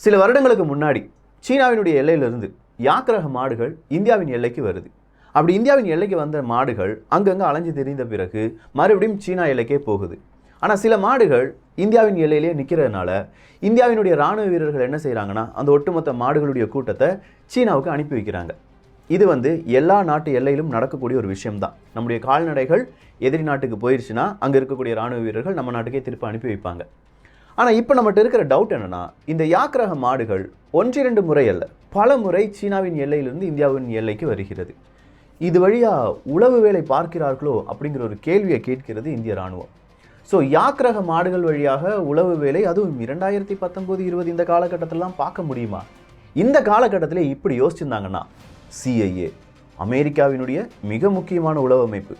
சில வருடங்களுக்கு முன்னாடி சீனாவினுடைய எல்லையிலிருந்து யாக் ரக மாடுகள் இந்தியாவின் எல்லைக்கு வருது. அப்படி இந்தியாவின் எல்லைக்கு வந்த மாடுகள் அங்கங்கே அலைஞ்சு திரிந்த பிறகு மறுபடியும் சீனா எல்லைக்கே போகுது. ஆனால் சில மாடுகள் இந்தியாவின் எல்லையிலே நிற்கிறதுனால இந்தியாவினுடைய இராணுவ வீரர்கள் என்ன செய்கிறாங்கன்னா அந்த ஒட்டுமொத்த மாடுகளுடைய கூட்டத்தை சீனாவுக்கு அனுப்பி வைக்கிறாங்க. இது எல்லா நாட்டு எல்லையிலும் நடக்கக்கூடிய ஒரு விஷயம்தான். நம்முடைய கால்நடைகள் எதிரி நாட்டுக்கு போயிடுச்சுன்னா அங்கே இருக்கக்கூடிய இராணுவ வீரர்கள் நம்ம நாட்டுக்கே திருப்பி அனுப்பி வைப்பாங்க. ஆனால் இப்போ நம்மகிட்ட இருக்கிற டவுட் என்னென்னா, இந்த யாக் ரக மாடுகள் 1-2 முறை அல்ல, பல முறை சீனாவின் எல்லையிலிருந்து இந்தியாவின் எல்லைக்கு வருகிறது. இது வழியாக உளவு வேலை பார்க்கிறார்களோ அப்படிங்கிற ஒரு கேள்வியை கேட்கிறது இந்திய இராணுவம். ஸோ யாக் ரக மாடுகள் வழியாக உளவு வேலை, அதுவும் 2019-20 இந்த காலகட்டத்திலலாம் பார்க்க முடியுமா? இந்த காலகட்டத்தில் இப்படி யோசிச்சிருந்தாங்கன்னா CIA, அமெரிக்காவினுடைய மிக முக்கியமான உளவு அமைப்பு,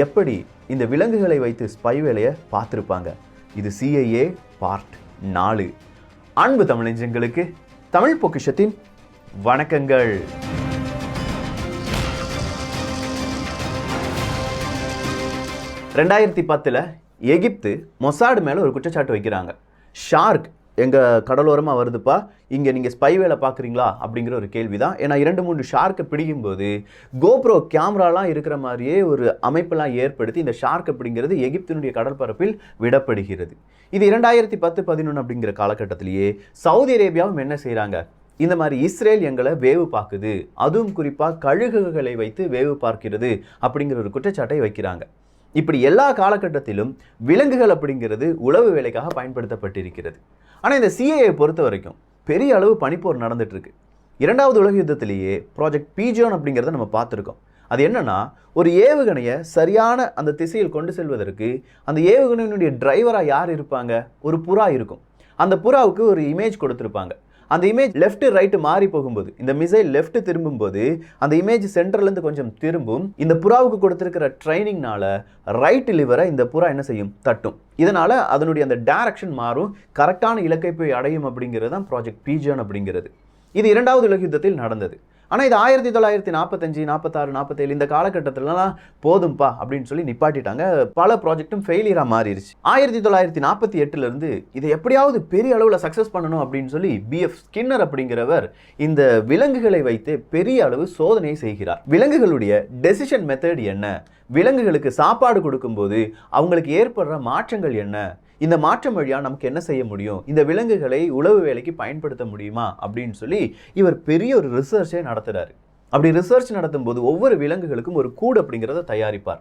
எப்படி இந்த விலங்குகளை வைத்து ஸ்பை வேலையை பார்த்துருப்பாங்க? இது CIA பார்ட் 4. அன்பு தமிழஞ்சங்களுக்கு தமிழ் பொக்கிஷத்தின் வணக்கங்கள். ரெண்டாயிரத்தி 10 எகிப்து மொசாட் மேலே ஒரு குற்றச்சாட்டு வைக்கிறாங்க. ஷார்க் எங்கள் கடலோரமாக வருதுப்பா, இங்கே நீங்கள் ஸ்பை வேலை பார்க்குறீங்களா அப்படிங்கிற ஒரு கேள்வி தான். ஏன்னா 2-3 ஷார்க்கை பிடிக்கும்போது கோப்ரோ கேமராலாம் இருக்கிற மாதிரியே ஒரு அமைப்பெல்லாம் ஏற்படுத்தி இந்த ஷார்க் அப்படிங்கிறது எகிப்தினுடைய கடற்பரப்பில் விடப்படுகிறது. இது 2010-11 அப்படிங்கிற காலகட்டத்திலேயே சவுதி அரேபியாவும் என்ன செய்கிறாங்க, இந்த மாதிரி இஸ்ரேல் எங்களை வேவு பார்க்குது, அதுவும் குறிப்பாக கழுகுகளை வைத்து வேவு பார்க்கிறது அப்படிங்கிற ஒரு குற்றச்சாட்டை வைக்கிறாங்க. இப்படி எல்லா காலகட்டத்திலும் விலங்குகள் அப்படிங்கிறது உளவு வேலைக்காக பயன்படுத்தப்பட்டிருக்கிறது. ஆனால் இந்த CIA பொறுத்த வரைக்கும் பெரிய அளவு பனிப்போர் நடந்துட்டு இருக்கு. 2வது உலக யுத்தத்திலேயே ப்ராஜெக்ட் பீஜான் அப்படிங்கிறத நம்ம பார்த்துருக்கோம். அது என்னன்னா, ஒரு ஏவுகணையை சரியான அந்த திசையில் கொண்டு செல்வதற்கு அந்த ஏவுகணையினுடைய டிரைவராக யார் இருப்பாங்க? ஒரு புறா இருக்கும். அந்த புறாவுக்கு ஒரு இமேஜ் கொடுத்துருப்பாங்க. அந்த இமேஜ் லெஃப்ட் ரைட்டு மாறி போகும்போது, இந்த மிசைல் லெஃப்ட் திரும்பும்போது அந்த இமேஜ் சென்டர்லேருந்து கொஞ்சம் திரும்பும். இந்த புறாவுக்கு கொடுத்துருக்கிற ட்ரைனிங்னால ரைட் லிவரை இந்த புறா என்ன செய்யும்? தட்டும். இதனால் அதனுடைய அந்த டைரக்ஷன் மாறும், கரெக்டான இலக்கை போய் அடையும் அப்படிங்கிறது தான் ப்ராஜெக்ட் பீஜான் அப்படிங்கிறது. இது 2வது உலக யுத்தத்தில் நடந்தது. ஆனால் இது 1945, 46, 47 இந்த காலகட்டத்திலலாம் போதும்பா அப்படின்னு சொல்லி நிப்பாட்டிட்டாங்க. பல ப்ராஜெக்டும் ஃபெயிலியராக மாறிடுச்சு. 1948 இதை எப்படியாவது பெரிய அளவில் சக்ஸஸ் பண்ணணும் அப்படின்னு சொல்லி BF ஸ்கின்னர் அப்படிங்கிறவர் இந்த விலங்குகளை வைத்து பெரிய அளவு சோதனை செய்கிறார். விலங்குகளுடைய டெசிஷன் மெத்தட் என்ன, விலங்குகளுக்கு சாப்பாடு கொடுக்கும்போது அவங்களுக்கு ஏற்படுற மாற்றங்கள் என்ன, இந்த மாற்றம் வழியாக நமக்கு என்ன செய்ய முடியும், இந்த விலங்குகளை உளவு வேலைக்கு பயன்படுத்த முடியுமா அப்படின்னு சொல்லி இவர் பெரிய ஒரு ரிசர்ச்சே நடத்துகிறார். அப்படி ரிசர்ச் நடத்தும் போது ஒவ்வொரு விலங்குகளுக்கும் ஒரு கூடு அப்படிங்கிறத தயாரிப்பார்.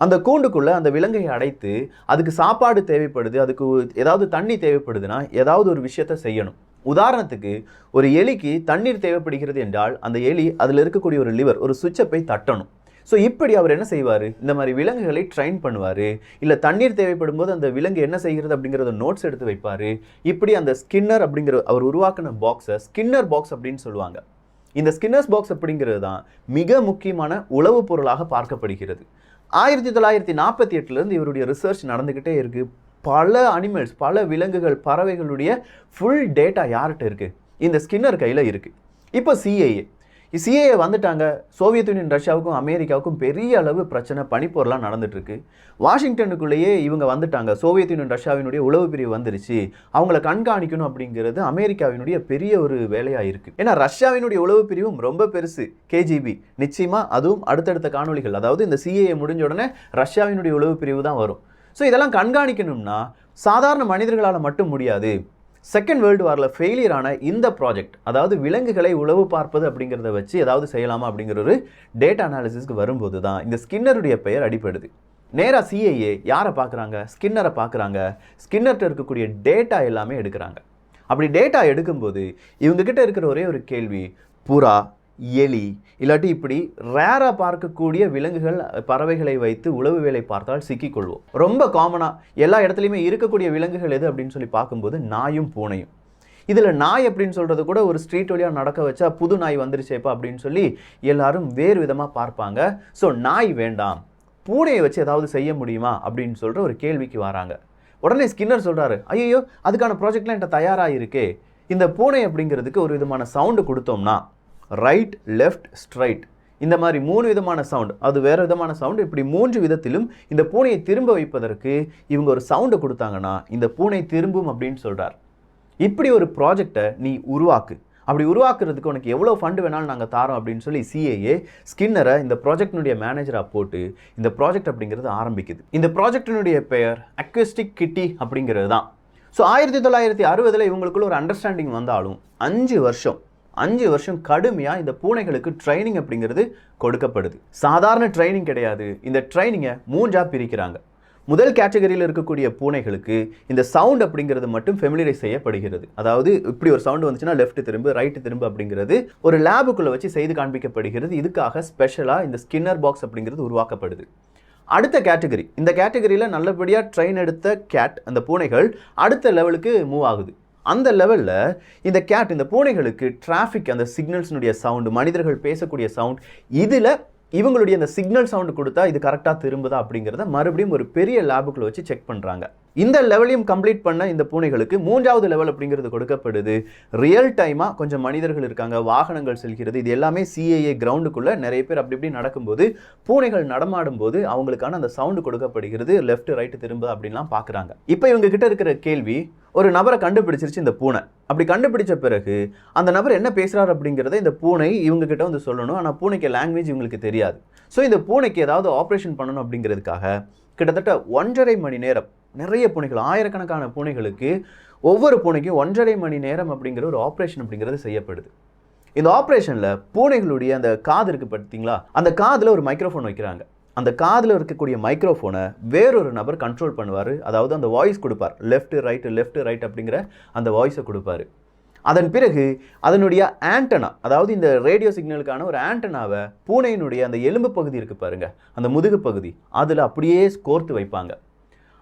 அந்த கூண்டுக்குள்ளே அந்த விலங்கை அடைத்து அதுக்கு சாப்பாடு தேவைப்படுது, அதுக்கு ஏதாவது தண்ணி தேவைப்படுதுன்னா ஏதாவது ஒரு விஷயத்த செய்யணும். உதாரணத்துக்கு ஒரு எலிக்கு தண்ணீர் தேவைப்படுகிறது என்றால் அந்த எலி அதில் இருக்கக்கூடிய ஒரு லிவர், ஒரு சுவிட்சை போய் தட்டணும். ஸோ இப்படி அவர் என்ன செய்வார், இந்த மாதிரி விலங்குகளை ட்ரெயின் பண்ணுவார். இல்லை தண்ணீர் தேவைப்படும் போது அந்த விலங்கு என்ன செய்கிறது அப்படிங்கிறத நோட்ஸ் எடுத்து வைப்பார். இப்படி அந்த ஸ்கின்னர் அப்படிங்கிற அவர் உருவாக்கின பாக்ஸை ஸ்கின்னர் பாக்ஸ் அப்படின்னு சொல்லுவாங்க. இந்த ஸ்கின்னர்ஸ் பாக்ஸ் அப்படிங்கிறது தான் மிக முக்கியமான உளவு பொருளாக பார்க்கப்படுகிறது. 1948 இவருடைய ரிசர்ச் நடந்துக்கிட்டே இருக்குது. பல அனிமல்ஸ், பல விலங்குகள், பறவைகளுடைய ஃபுல் டேட்டா யார்கிட்ட இருக்குது? இந்த ஸ்கின்னர் கையில் இருக்குது. இப்போ CIA வந்துட்டாங்க. சோவியத் யூனியன், ரஷ்யாவுக்கும் அமெரிக்காவுக்கும் பெரிய அளவு பிரச்சனை, பனிப்போர்லாம் நடந்துட்டுருக்கு. வாஷிங்டனுக்குள்ளேயே இவங்க வந்துட்டாங்க. சோவியத் யூனியன், ரஷ்யாவினுடைய உளவு பிரிவு வந்துருச்சு. அவங்கள கண்காணிக்கணும் அப்படிங்கிறது அமெரிக்காவினுடைய பெரிய ஒரு வேலையாக இருக்குது. ஏன்னா ரஷ்யாவினுடைய உளவு பிரிவும் ரொம்ப பெருசு, KGB. நிச்சயமாக அதுவும் அடுத்தடுத்த காணொலிகள், அதாவது இந்த CIA முடிஞ்ச உடனே ரஷ்யாவினுடைய உளவு பிரிவு தான் வரும். ஸோ இதெல்லாம் கண்காணிக்கணும்னா சாதாரண மனிதர்களால் மட்டும் முடியாது. செகண்ட் வேர்ல்டு வாரில் ஃபெயிலியரான இந்த ப்ராஜெக்ட், அதாவது விலங்குகளை உளவு பார்ப்பது அப்படிங்கிறத வச்சு ஏதாவது செய்யலாமா அப்படிங்கிற ஒரு டேட்டா அனாலிசிஸ்க்கு வரும்போது தான் இந்த ஸ்கின்னருடைய பெயர் அடிப்படுது. நேராக CIA யாரை பார்க்குறாங்க? ஸ்கின்னரை பார்க்குறாங்க. ஸ்கின்னர்கிட்ட இருக்கக்கூடிய டேட்டா எல்லாமே எடுக்கிறாங்க. அப்படி டேட்டா எடுக்கும்போது இவங்ககிட்ட இருக்கிற ஒரே ஒரு கேள்வி, புறா, எலி, இல்லாட்டி இப்படி ரேராக பார்க்கக்கூடிய விலங்குகள், பறவைகளை வைத்து உளவு வேலை பார்த்தால் சிக்கிக்கொள்வோம். ரொம்ப காமனாக எல்லா இடத்துலையுமே இருக்கக்கூடிய விலங்குகள் எது அப்படின்னு சொல்லி பார்க்கும்போது நாயும் பூனையும். இதில் நாய் அப்படின்னு சொல்கிறது கூட ஒரு ஸ்ட்ரீட் வழியாக நடக்க வச்சா புது நாய் வந்துருச்சேப்பா அப்படின்னு சொல்லி எல்லாரும் வேறு விதமாக பார்ப்பாங்க. ஸோ நாய் வேண்டாம், பூனையை வச்சு ஏதாவது செய்ய முடியுமா அப்படின்னு சொல்கிற ஒரு கேள்விக்கு வராங்க. உடனே ஸ்கின்னர் சொல்கிறாரு, ஐயோ அதுக்கான ப்ராஜெக்ட்லாம் என்கிட்ட தயாராக இருக்கே. இந்த பூனை அப்படிங்கிறதுக்கு ஒரு விதமான சவுண்டு கொடுத்தோம்னா ரைட், லெஃப்ட், ஸ்ட்ரைட், இந்த மாதிரி 3 விதமான சவுண்ட், அது வேறு விதமான சவுண்டு, இப்படி 3 விதத்திலும் இந்த பூனையை திரும்ப வைப்பதற்கு இவங்க ஒரு சவுண்டை கொடுத்தாங்கன்னா இந்த பூனை திரும்பும் அப்படின்னு சொல்கிறார். இப்படி ஒரு ப்ராஜெக்டை நீ உருவாக்கு, அப்படி உருவாக்குறதுக்கு உனக்கு எவ்வளோ ஃபண்டு வேணாலும் நாங்கள் தாரோம் அப்படின்னு சொல்லி சிஏஏ ஸ்கின்னரை இந்த ப்ராஜெக்டினுடைய மேனேஜராக போட்டு இந்த ப்ராஜெக்ட் அப்படிங்கிறது ஆரம்பிக்குது. இந்த ப்ராஜெக்டினுடைய பெயர் அக்வஸ்டிக் கிட்டி அப்படிங்கிறது தான். ஸோ 1960 இவங்களுக்குள்ள ஒரு அண்டர்ஸ்டாண்டிங் வந்தாலும் 5 வருஷம் கடுமையாக இந்த பூனைகளுக்கு ட்ரைனிங் அப்படிங்கிறது கொடுக்கப்படுது. சாதாரண ட்ரைனிங் கிடையாது. இந்த ட்ரைனிங்கை 3ஆக பிரிக்கிறாங்க. முதல் கேட்டகரியில் இருக்கக்கூடிய பூனைகளுக்கு இந்த சவுண்ட் அப்படிங்கிறது மட்டும் ஃபெமிலியரைஸ் செய்யப்படுகிறது. அதாவது இப்படி ஒரு சவுண்ட் வந்துச்சுன்னா லெஃப்ட் திரும்பு, ரைட்டு திரும்பு அப்படிங்கிறது ஒரு லேபுக்குள்ளே வச்சு செய்து காண்பிக்கப்படுகிறது. இதுக்காக ஸ்பெஷலாக இந்த ஸ்கின்னர் பாக்ஸ் அப்படிங்கிறது உருவாக்கப்படுது. அடுத்த கேட்டகரி, இந்த கேட்டகரியில் நல்லபடியாக ட்ரெயின் எடுத்த கேட், அந்த பூனைகள் அடுத்த லெவலுக்கு மூவ் ஆகுது. அந்த லெவலில் இந்த கேட், இந்த பூனைகளுக்கு டிராஃபிக், அந்த சிக்னல்ஸினுடைய சவுண்டு, மனிதர்கள் பேசக்கூடிய சவுண்ட், இதில் இவங்களுடைய அந்த சிக்னல் சவுண்டு கொடுத்தா இது கரெக்டாக திரும்புதா அப்படிங்கிறத மறுபடியும் ஒரு பெரிய லேபுக்குள்ள வச்சு செக் பண்ணுறாங்க. இந்த லெவலையும் கம்ப்ளீட் பண்ண இந்த பூனைகளுக்கு 3வது லெவல் அப்படிங்கிறது கொடுக்கப்படுது. ரியல் டைமாக கொஞ்சம் மனிதர்கள் இருக்காங்க, வாகனங்கள் செல்கிறது, இது எல்லாமே சிஏஏ கிரவுண்டுக்குள்ளே நிறைய பேர் அப்படி இப்படி நடக்கும்போது, பூனைகள் நடமாடும் போது அவங்களுக்கான அந்த சவுண்டு கொடுக்கப்படுகிறது. லெஃப்ட் ரைட்டு திரும்ப அப்படின்லாம் பார்க்குறாங்க. இப்போ இவங்க கிட்ட இருக்கிற கேள்வி, ஒரு நபரை கண்டுபிடிச்சிருச்சு இந்த பூனை. அப்படி கண்டுபிடிச்ச பிறகு அந்த நபர் என்ன பேசுகிறார் அப்படிங்கிறத இந்த பூனை இவங்க கிட்ட வந்து சொல்லணும். ஆனால் பூனைக்கு லாங்குவேஜ் இவங்களுக்கு தெரியாது. ஸோ இந்த பூனைக்கு ஏதாவது ஆப்ரேஷன் பண்ணணும் அப்படிங்கிறதுக்காக கிட்டத்தட்ட 1.5 மணி நேரம், நிறைய பூனைகள், ஆயிரக்கணக்கான பூனைகளுக்கு ஒவ்வொரு பூனைக்கும் 1.5 மணி நேரம் அப்படிங்கிற ஒரு ஆப்ரேஷன் அப்படிங்கிறது செய்யப்படுது. இந்த ஆப்ரேஷனில் பூனைகளுடைய அந்த காது இருக்குது பார்த்தீங்களா, அந்த காதில் ஒரு மைக்ரோஃபோன் வைக்கிறாங்க. அந்த காதில் இருக்கக்கூடிய மைக்ரோஃபோனை வேறொரு நபர் கண்ட்ரோல் பண்ணுவார். அதாவது அந்த வாய்ஸ் கொடுப்பார், லெஃப்ட் ரைட் அப்படிங்கிற அந்த வாய்ஸை கொடுப்பார். அதன் பிறகு அதனுடைய ஆண்டனா, அதாவது இந்த ரேடியோ சிக்னலுக்கான ஒரு ஆண்டனாவை பூனையினுடைய அந்த எலும்பு பகுதி இருக்குது பாருங்க, அந்த முதுகு பகுதி, அதில் அப்படியே கோர்த்து வைப்பாங்க.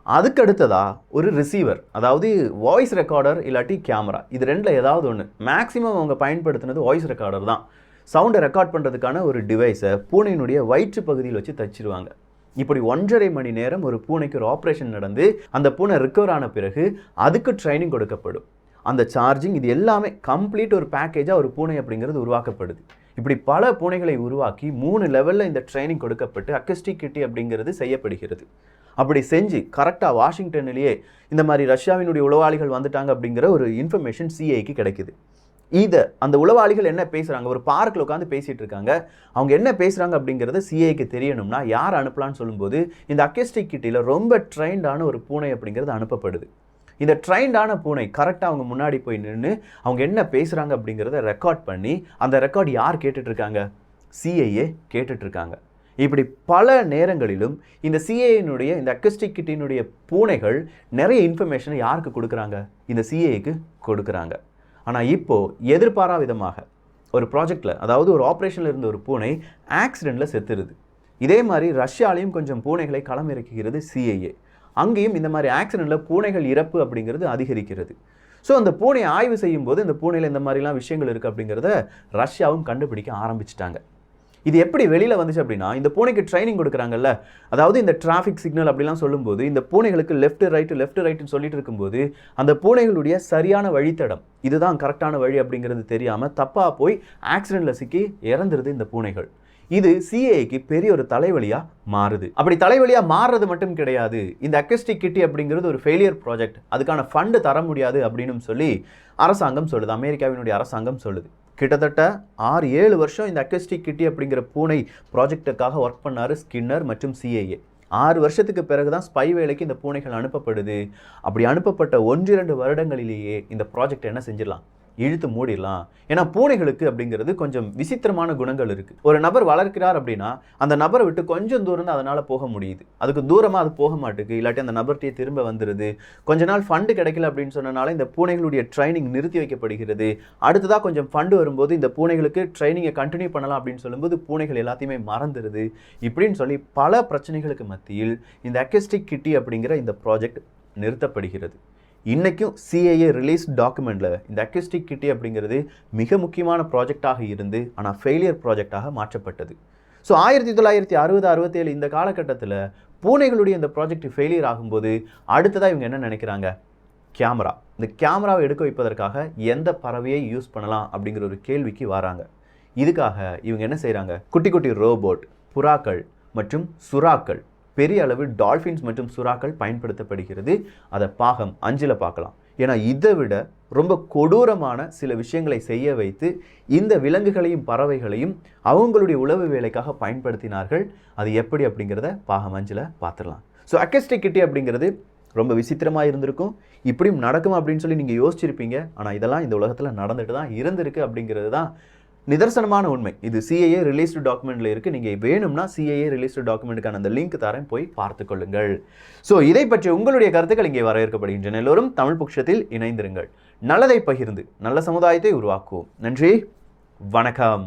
அதுக்கு அடுத்ததா ஒரு ரிசீவர், அதாவது வாய்ஸ் ரெக்கார்டர் இல்லாட்டி கேமரா, இது ரெண்டில் ஏதாவது ஒன்று. மேக்ஸிமம் அவங்க பயன்படுத்தினது வாய்ஸ் ரெக்கார்டர் தான். சவுண்டை ரெக்கார்ட் பண்ணுறதுக்கான ஒரு டிவைஸை பூனையினுடைய வயிற்று பகுதியில் வச்சு தச்சிருவாங்க. இப்படி 1.5 மணி நேரம் ஒரு பூனைக்கு ஒரு ஆப்ரேஷன் நடந்து அந்த பூனை ரிக்கவர் ஆன பிறகு அதுக்கு ட்ரைனிங் கொடுக்கப்படும். அந்த சார்ஜிங், இது எல்லாமே கம்ப்ளீட் ஒரு பேக்கேஜாக ஒரு பூனை அப்படிங்கிறது உருவாக்கப்படுது. இப்படி பல பூனைகளை உருவாக்கி 3 லெவலில் இந்த ட்ரைனிங் கொடுக்கப்பட்டு அக்வஸ்டிக் கிட்டி அப்படிங்கிறது செய்யப்படுகிறது. அப்படி செஞ்சு கரெக்டாக வாஷிங்டன்லேயே இந்த மாதிரி ரஷ்யாவினுடைய உளவாளிகள் வந்துட்டாங்க அப்படிங்கிற ஒரு இன்ஃபர்மேஷன் சிஐக்கு கிடைக்குது. இதை அந்த உளவாளிகள் என்ன பேசுகிறாங்க, ஒரு பார்க்கில் உட்காந்து பேசிகிட்டு இருக்காங்க, அவங்க என்ன பேசுகிறாங்க அப்படிங்கிறது சிஐக்கு தெரியணும்னா யார் அனுப்பலான்னு சொல்லும்போது இந்த அக்வஸ்டிக் கிட்டியில் ரொம்ப ட்ரைன்டான ஒரு பூனை அப்படிங்கிறது அனுப்பப்படுது. இந்த ட்ரைன்டான பூனை கரெக்டாக அவங்க முன்னாடி போய் நின்று அவங்க என்ன பேசுகிறாங்க அப்படிங்கிறத ரெக்கார்ட் பண்ணி, அந்த ரெக்கார்ட் யார் கேட்டுட்ருக்காங்க, சிஐஏ கேட்டுட்ருக்காங்க. இப்படி பல நேரங்களிலும் இந்த சிஏனுடைய இந்த அக்வஸ்டிக் கிட்டினுடைய பூனைகள் நிறைய இன்ஃபர்மேஷனை யாருக்கு கொடுக்குறாங்க, இந்த சிஏக்கு கொடுக்குறாங்க. ஆனால் இப்போது எதிர்பாரா விதமாக ஒரு ப்ராஜெக்டில், அதாவது ஒரு ஆப்ரேஷனில் இருந்த ஒரு பூனை ஆக்சிடெண்ட்டில் செத்துருது. இதே மாதிரி ரஷ்யாலையும் கொஞ்சம் பூனைகளை களமிறக்குகிறது சிஐஏ. அங்கேயும் இந்த மாதிரி ஆக்சிடெண்ட்டில் பூனைகள் இறப்பு அப்படிங்கிறது அதிகரிக்கிறது. ஸோ அந்த பூனையை ஆய்வு செய்யும்போது இந்த பூனையில் இந்த மாதிரிலாம் விஷயங்கள் இருக்குது அப்படிங்கிறத ரஷ்யாவும் கண்டுபிடிக்க ஆரம்பிச்சிட்டாங்க. இது எப்படி வெளியில் வந்துச்சு அப்படின்னா, இந்த பூனைக்கு ட்ரைனிங் கொடுக்குறாங்கல்ல, அதாவது இந்த டிராஃபிக் சிக்னல் அப்படிலாம் சொல்லும்போது இந்த பூனைகளுக்கு லெஃப்ட் ரைட்டுன்னு சொல்லிட்டு இருக்கும்போது அந்த பூனைகளுடைய சரியான வழித்தடம், இதுதான் கரெக்டான வழி அப்படிங்கிறது தெரியாமல் தப்பாக போய் ஆக்சிடெண்ட்டில் சிக்கி இறந்துருது இந்த பூனைகள். இது சிஏக்கு பெரிய ஒரு தலைவலியாக மாறுது. அப்படி தலைவலியாக மாறுறது மட்டும் கிடையாது, இந்த அக்வஸ்டிக் கிட்டி அப்படிங்கிறது ஒரு ஃபெயிலியர் ப்ராஜெக்ட், அதுக்கான ஃபண்டு தர முடியாது அப்படின்னு சொல்லி அரசாங்கம் சொல்லுது, அமெரிக்காவினுடைய அரசாங்கம் சொல்லுது. கிட்டத்தட்ட 6-7 வருஷம் இந்த அக்வஸ்டிக் கிட்டி அப்படிங்கிற பூனை ப்ராஜெக்டுக்காக ஒர்க் பண்ணார் ஸ்கின்னர் மற்றும் சிஏஏ. 6 வருஷத்துக்கு பிறகு தான் ஸ்பை வேலைக்கு இந்த பூனைகள் அனுப்பப்படுது. அப்படி அனுப்பப்பட்ட 1-2 வருடங்களிலேயே இந்த ப்ராஜெக்ட் என்ன செஞ்சிடலாம், இழுத்து மூடிடலாம். ஏன்னா பூனைகளுக்கு அப்படிங்கிறது கொஞ்சம் விசித்திரமான குணங்கள் இருக்குது. ஒரு நபர் வளர்க்கிறார் அப்படின்னா அந்த நபரை விட்டு கொஞ்சம் தூரம் தான் அதனால் போக முடியுது, அதுக்கு தூரமாக அது போக மாட்டுக்கு, இல்லாட்டி அந்த நபர்கிட்டே திரும்ப வந்துடுது. கொஞ்ச நாள் ஃபண்டு கிடைக்கல அப்படின்னு சொன்னனால இந்த பூனைகளுடைய ட்ரைனிங் நிறுத்தி வைக்கப்படுகிறது. அடுத்ததாக கொஞ்சம் ஃபண்டு வரும்போது இந்த பூனைகளுக்கு ட்ரைனிங்கை கண்டினியூ பண்ணலாம் அப்படின்னு சொல்லும்போது பூனைகள் எல்லாத்தையுமே மறந்துடுது. இப்படின்னு சொல்லி பல பிரச்சனைகளுக்கு மத்தியில் இந்த அக்வஸ்டிக் கிட்டி அப்படிங்கிற இந்த ப்ராஜெக்ட் நிறுத்தப்படுகிறது. இன்றைக்கும் சிஐஏ ரிலீஸ் டாக்குமெண்ட்டில் இந்த அக்வஸ்டிக் கிட்டி அப்படிங்கிறது மிக முக்கியமான ப்ராஜெக்டாக இருந்து ஆனால் ஃபெயிலியர் ப்ராஜெக்டாக மாற்றப்பட்டது. ஸோ 1960-67 இந்த காலகட்டத்தில் பூனைகளுடைய இந்த ப்ராஜெக்ட் ஃபெயிலியர் ஆகும்போது அடுத்ததாக இவங்க என்ன நினைக்கிறாங்க, கேமரா. இந்த கேமராவை எடுக்க வைப்பதற்காக எந்த பறவையை யூஸ் பண்ணலாம் அப்படிங்கிற ஒரு கேள்விக்கு வராங்க. இதுக்காக இவங்க என்ன செய்கிறாங்க, குட்டி குட்டி ரோபோட், புறாக்கள் மற்றும் சுறாக்கள், பெரிய அளவு டால்ஃபின்ஸ் மற்றும் சுறாக்கள் பயன்படுத்தப்படுகிறது. அதை பாகம் 5 பார்க்கலாம். ஏன்னா இதை விட ரொம்ப கொடூரமான சில விஷயங்களை செய்ய வைத்து இந்த விலங்குகளையும் பறவைகளையும் அவங்களுடைய உளவு வேலைக்காக பயன்படுத்தினார்கள். அது எப்படி அப்படிங்கிறத பாகம் 5ல் பார்த்துடலாம். ஸோ அக்கஸ்டிக் கிட்டி அப்படிங்கிறது ரொம்ப விசித்திரமாக இருந்திருக்கும். இப்படியும் நடக்கும் அப்படின்னு சொல்லி நீங்கள் யோசிச்சிருப்பீங்க. ஆனால் இதெல்லாம் இந்த உலகத்தில் நடந்துட்டு தான் இருந்திருக்கு அப்படிங்கிறது தான் நிதர்சனமான உண்மை. இது சிஐஏ ரிலீஸ்டு டாக்குமெண்ட்டில் இருக்குது. நீங்கள் வேணும்னா சிஐஏ ரிலீஸ்டு டாக்குமெண்ட்டுக்கான அந்த லிங்க் தரேன், போய் பார்த்து கொள்ளுங்கள். ஸோ இதை பற்றி உங்களுடைய கருத்துக்கள் இங்கே வரவேற்கப்படுகின்றன. எல்லோரும் தமிழ் பொக்கிஷத்தில் இணைந்திருங்கள். நல்லதை பகிர்ந்து நல்ல சமுதாயத்தை உருவாக்குவோம். நன்றி, வணக்கம்.